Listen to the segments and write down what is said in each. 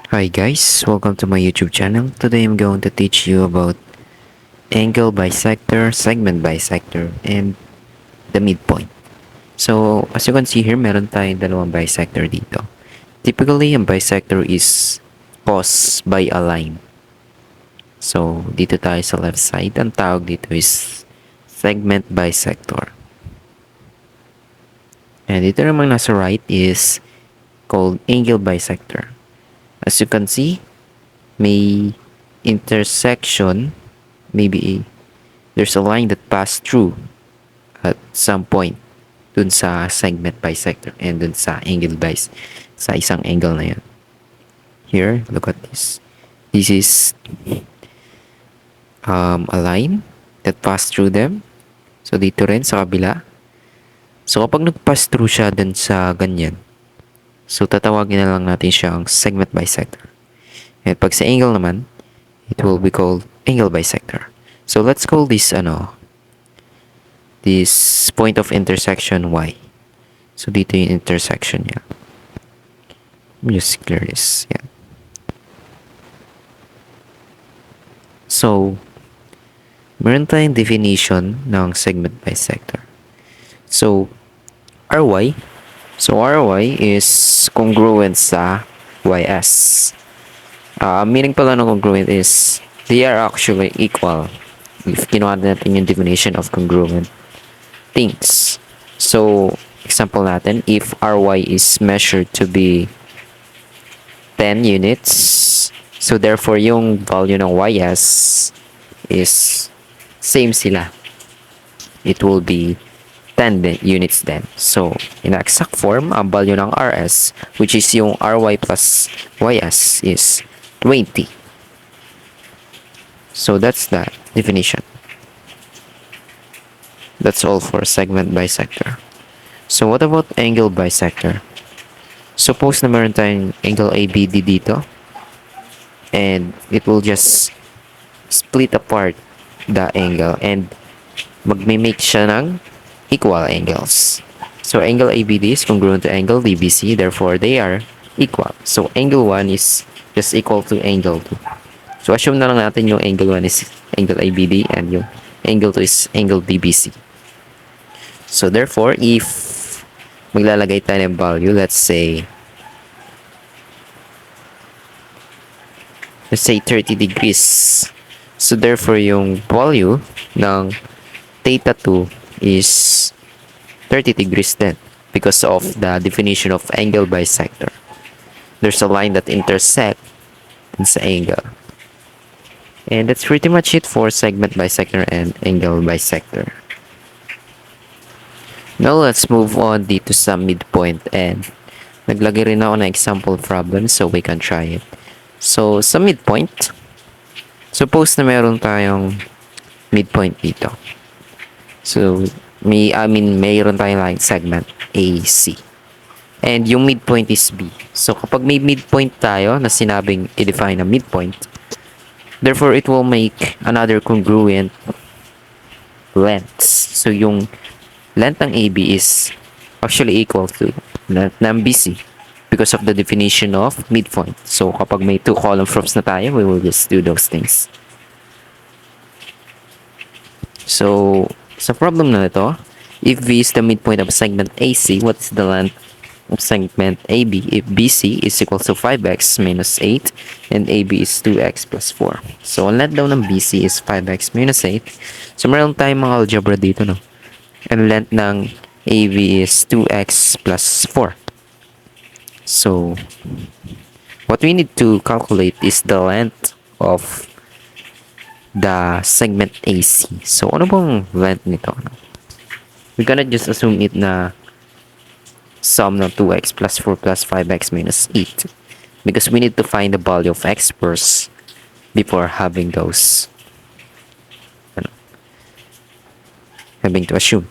Hi guys, welcome to my YouTube channel. Today I'm going to teach you about angle bisector, segment bisector, and the midpoint. So, as you can see here, meron tayong dalawang bisector dito. Typically, ang bisector is caused by a line. So, dito tayo sa left side. Ang tawag dito is segment bisector. And dito namang nasa right is called angle bisector. As you can see, may intersection, maybe there's a line that passed through at some point dun sa segment bisector and dun sa angle sa isang angle na yan. Here, look at this. This is a line that passed through them. So, dito rin sa kabila. So, kapag nag-pass through siya dun sa ganyan, so tatawagin na lang natin siyang segment bisector. And pag sa angle naman, it will be called angle bisector. So let's call this this point of intersection Y. So dito yung intersection niya. Let me just clear this. Yeah. So meron tayong definition ng segment bisector. So RY, RY is congruent sa YS. Meaning pala ng congruent is they are actually equal. If kinuha natin yung definition of congruent things. So, example natin, if RY is measured to be 10 units, so therefore yung value ng YS is same sila. It will be 10 units then. So, in exact form, ang value ng RS, which is yung RY plus YS, is 20. So, that's the definition. That's all for segment bisector. So, what about angle bisector? Suppose na meron tayong angle ABD dito. And it will just split apart the angle and magme-make siya ng equal angles. So, angle ABD is congruent to angle DBC. Therefore, they are equal. So, angle 1 is just equal to angle 2. So, assume na lang natin yung angle 1 is angle ABD and yung angle 2 is angle DBC. So, therefore, if maglalagay tayo ng value, let's say 30 degrees. So, therefore, yung value ng theta 2 is 30 degrees then because of the definition of angle bisector. There's a line that intersects sa angle. And that's pretty much it for segment bisector and angle bisector. Now, let's move on dito sa midpoint and naglagay rin ako ng example problem so we can try it. So, sa midpoint, suppose na meron tayong midpoint dito. So, mayroon tayong line segment AC. And yung midpoint is B. So, kapag may midpoint tayo na sinabing i-define na midpoint, therefore, it will make another congruent lengths. So, yung length ng AB is actually equal to length ng BC because of the definition of midpoint. So, kapag may two column proofs na tayo, we will just do those things. So, sa problem na ito, if V is the midpoint of segment AC, what is the length of segment AB if BC is equal to 5x minus 8 and AB is 2x plus 4? So, ang length daw ng BC is 5x minus 8. So, meron tayong mga algebra dito, no? And length ng AB is 2x plus 4. So, what we need to calculate is the length of the segment AC. So, ano bang length nito? We cannot just assume it na sum ng 2x plus 4 plus 5x minus 8. Because we need to find the value of x first before having those having to assume.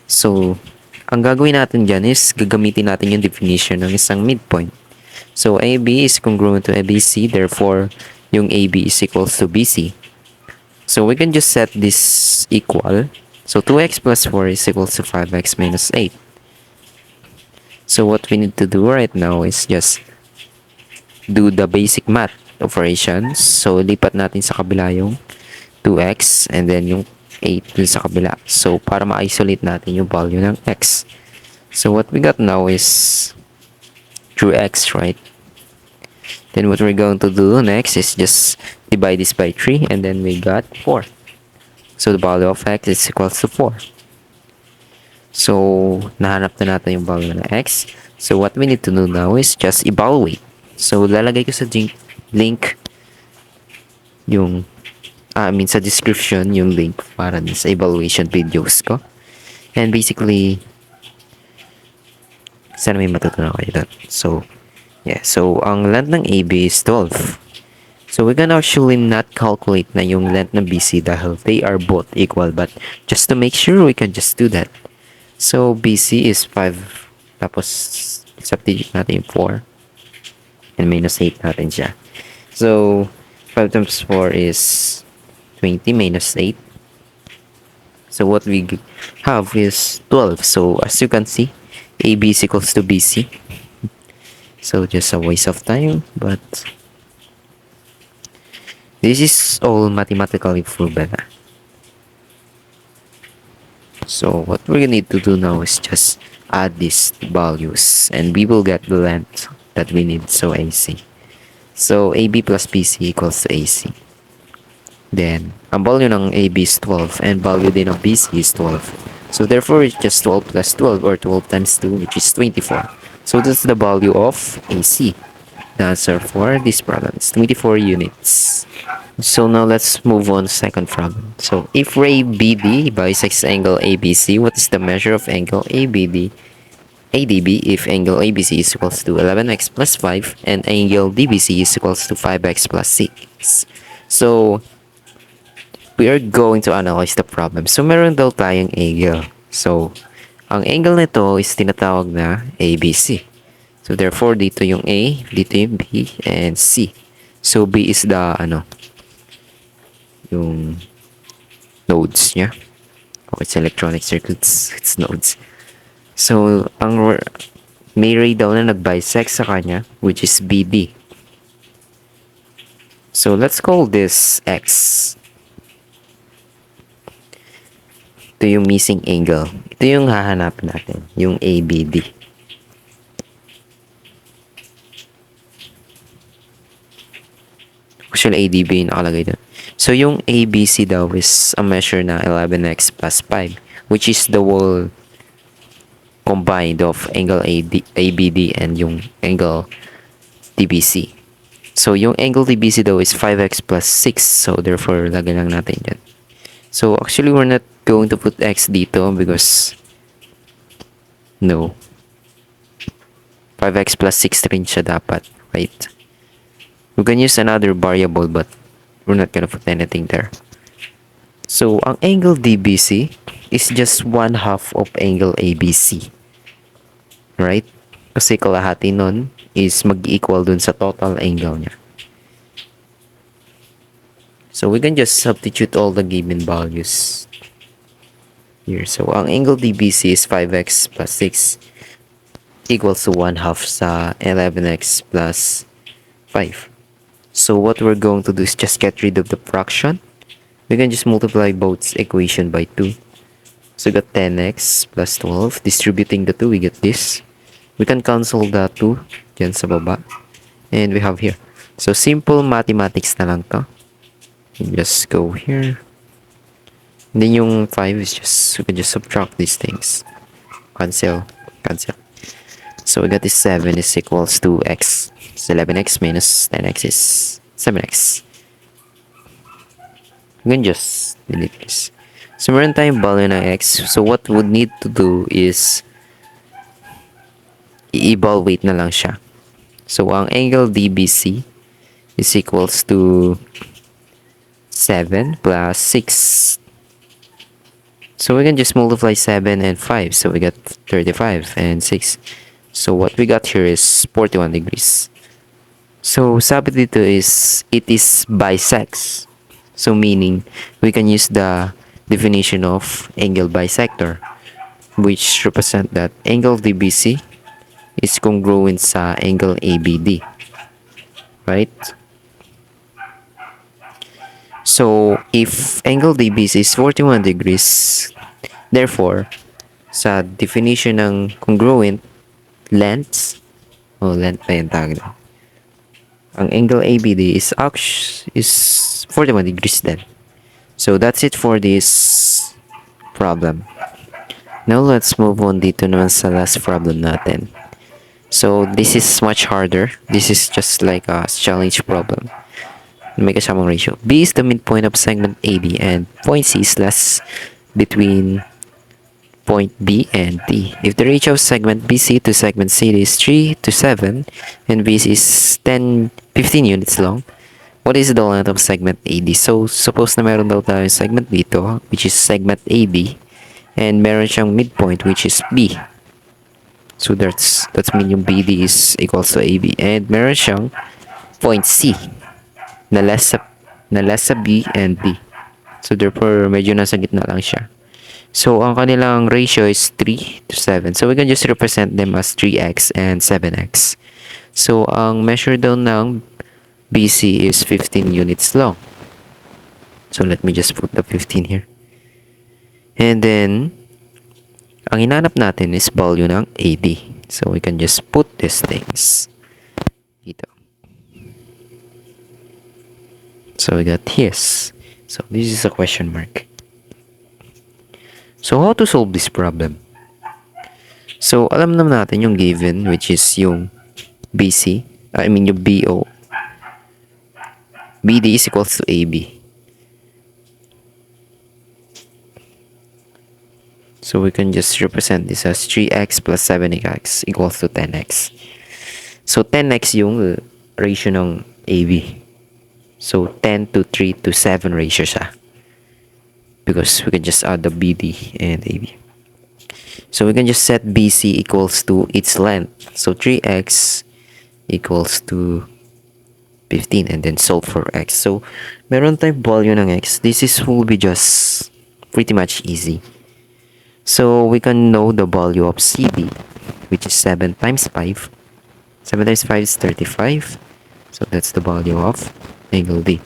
So, ang gagawin natin dyan is gagamitin natin yung definition ng isang midpoint. So, AB is congruent to ABC, therefore, yung AB is equal to BC. So, we can just set this equal. So, 2x plus 4 is equal to 5x minus 8. So, what we need to do right now is just do the basic math operations. So, lipat natin sa kabila yung 2x and then yung 8 dun sa kabila. So, para ma-isolate natin yung value ng x. So, what we got now is true x, right? Then what we're going to do next is just divide this by 3 and then we got 4. So, the value of x is equals to 4. So, nahanap na natin yung value ng x. So, what we need to do now is just evaluate. So, lalagay ko sa link yung, sa description yung link para sa evaluation videos ko. And basically, sana may matutunan kayo doon. So, yeah. So, ang length ng AB is 12. So, we can actually not calculate na yung length ng BC dahil they are both equal. But, just to make sure, we can just do that. So, BC is 5. Tapos, substitute natin yung 4. And minus 8 natin siya. So, 5 times 4 is 20 minus 8. So, what we have is 12. So, as you can see, AB is equals to BC. So, just a waste of time. But, this is all mathematically proven. So, what we need to do now is just add these values. And we will get the length that we need. So, AC. So, AB plus BC equals to AC. Then, ang value ng AB is 12 and value din ng BC is 12. So, therefore, it's just 12 plus 12 or 12 times 2, which is 24. So, that's the value of AC. The answer for this problem is 24 units. So, now let's move on to the second problem. So, if ray BD bisects angle ABC, what is the measure of angle ADB if angle ABC is equals to 11x plus 5 and angle DBC is equals to 5x plus 6. So, we are going to analyze the problem. So, meron daw tayong angle. So, ang angle nito is tinatawag na ABC. So, therefore, dito yung A, dito yung B, and C. So, B is the, yung nodes niya. Oh, it's electronic circuits. It's nodes. So, ang may ray daw na nag-bisect sa kanya, which is BD. So, let's call this X. Ito yung missing angle. Ito yung hahanapin natin, yung ABD. Actually, ADB yung nakalagay doon. So, yung ABC daw is a measure na 11x plus 5, which is the whole combined of angle ABD and yung angle DBC. So, yung angle DBC daw is 5x plus 6. So, therefore, lagay lang natin dyan. So, actually, we're not going to put x dito because no. 5x plus 6 rin siya dapat, right? We can use another variable but we're not gonna put anything there. So, ang angle DBC is just 1/2 of angle ABC. Right? Kasi kalahati nun is mag-equal dun sa total angle niya. So, we can just substitute all the given values here. So, ang angle DBC is 5x plus 6 equals to 1/2 sa 11x plus 5. So, what we're going to do is just get rid of the fraction. We can just multiply both equation by 2. So, we got 10x plus 12. Distributing the 2, we get this. We can cancel the 2 dyan sa baba. And we have here. So, simple mathematics na lang to. You just go here. And then yung 5 is just, we can just subtract these things. Cancel. So, we got this 7 is equals to x. So, 11x minus 10x is 7x. We can just delete this. So, meron tayong value ng x. So, what we would need to do is i-evaluate na lang siya. So, ang angle DBC is equals to 7 plus 6. So, we can just multiply 7 and 5. So, we got 35 and 6. So, what we got here is 41 degrees. So, sabi dito is, it is bisects. So, meaning, we can use the definition of angle bisector, which represent that angle DBC is congruent sa angle ABD. right? So, if angle DBC is 41 degrees, therefore, sa definition ng congruent lengths, length pa yung tawag na. Ang angle ABD is 41 degrees then. So, that's it for this problem. Now, let's move on dito naman sa last problem natin. So, this is much harder. This is just like a challenge problem. May kasamang ratio. B is the midpoint of segment AB and point C is less between point B and D. If the ratio of segment BC to segment CD is 3 to 7 and BC is 15 units long, what is the length of segment AD? So, suppose na meron daw tayo segment dito, which is segment AB, and meron siyang midpoint, which is B. So, that's mean yung BD is equals to AB. And meron siyang point C na less sa B and D. So, therefore, medyo nasa gitna lang siya. So, ang kanilang ratio is 3 to 7. So, we can just represent them as 3x and 7x. So, ang measure daw ng BC is 15 units long. So, let me just put the 15 here. And then, ang hinanap natin is value ng AD. So, we can just put these things dito. So, we got his. So, this is a question mark. So, how to solve this problem? So, alam naman natin yung given, which is yung BC. Yung BO. BD is equals to AB. So, we can just represent this as 3x plus 7x equals to 10x. So, 10x yung ratio ng AB. So, 10 to 3 to 7 ratio siya. Because we can just add the BD and AB. So, we can just set BC equals to its length. So, 3x equals to 15 and then solve for x. So, meron tayong value ng x. This will be just pretty much easy. So, we can know the value of CD, which is 7 times 5. 7 times 5 is 35. So, that's the value of angle D.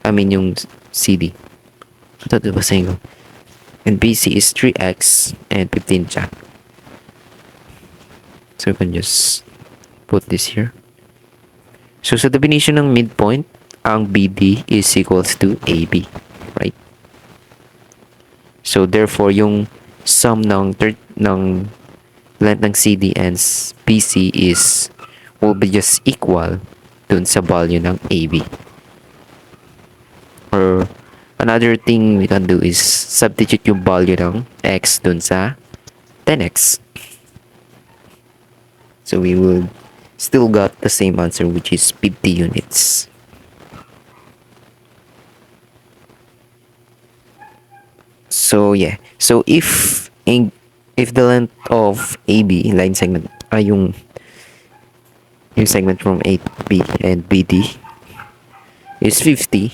Yung CD. Ito diba sa angle? And BC is 3x and 15 siya. So, we can just put this here. So, sa definition ng midpoint, ang BD is equals to AB. Right? So, therefore, yung sum ng length ng CD and BC will be just equal dun sa value ng AB. Or another thing we can do is substitute yung value ng x dun sa 10x. So we will still got the same answer, which is 50 units. So yeah. So if the length of AB line segment yung segment from 8B and BD is 50,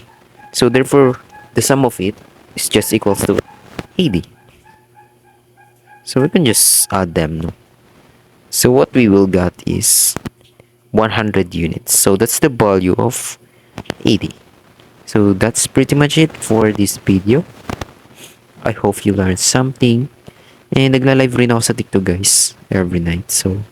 so therefore the sum of it is just equals to 80. So we can just add them, no? So what we will get is 100 units. So that's the value of 80. So that's pretty much it for this video. I hope you learned something. And nagla-live rin ako sa TikTok, guys, every night. So